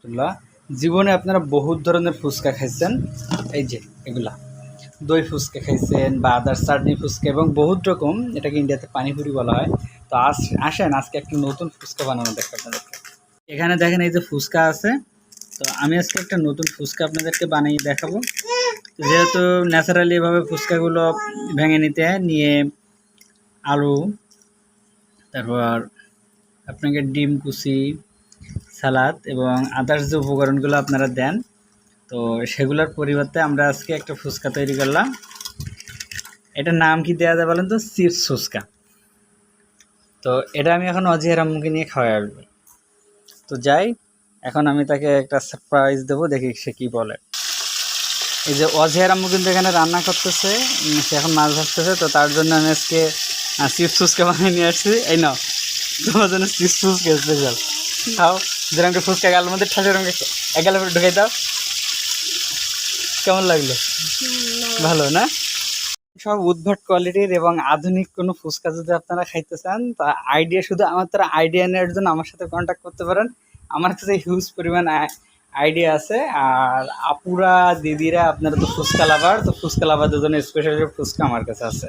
রহমতুল্লাহ। জীবনে আপনারা বহুত ধরনের ফুচকা খাইছেন, এই যে এগুলা দই ফুচকা খাইছেন বা আদার চাটনি ফুচকা এবং বহুত রকম, এটাকে ইন্ডিয়াতে পানিপুরি বলা হয়। তো আসেন আজকে একটু নতুন ফুচকা বানানো দেখো আপনাদেরকে। এখানে দেখেন এই যে ফুচকা আছে, তো আমি আজকে একটা নতুন ফুচকা আপনাদেরকে বানিয়ে দেখাবো। যেহেতু ন্যাচারালি এভাবে ফুচকাগুলো ভেঙে নিতে হয়, নিয়ে আলু, তারপর আপনাকে ডিম কুচি, সালাদ এবং আদার্স যে উপকরণগুলো আপনারা দেন, তো সেগুলোর পরিবর্তে আমরা আজকে একটা ফুচকা তৈরি করলাম। এটার নাম কি দেওয়া যায় বলেন তো? চিপস ফুচকা। তো এটা আমি এখন অজিয়ার আম্মুকে নিয়ে খাওয়াই আসবো। তো যাই, এখন আমি তাকে একটা সারপ্রাইজ দেবো, দেখি সে কি বলে। এই যে অজিয়ার আম্মু কিন্তু এখানে রান্না করতেছে, সে এখন মাছ ভাজতেছে। তো তার জন্য আমি আজকে চিপস ফুচকা বানিয়ে নিয়ে আসছি। এই নাও তোমার জন্য চিপস ফুচকা স্পেশাল। খাও, যেরকম ফুচকা গালের মধ্যে ঠাসের রঙে একালে করে ঢুকাই দাও। কেমন লাগলো? ভালো না? সব উদ্ভট কোয়ালিটির এবং আধুনিক কোনো ফুচকা যদি আপনারা খাইতে চান, তা আইডিয়া শুধু আমার তারা আইডিয়া নেওয়ার জন্য আমার সাথে কন্ট্যাক্ট করতে পারেন। আমার কাছে হিউজ পরিমাণ আইডিয়া আছে। আর আপুরা দিদিরা আপনারা তো ফুচকা লাভার, তো ফুচকা লাভারদের জন্য স্পেশাল ফুচকা আমার কাছে আছে।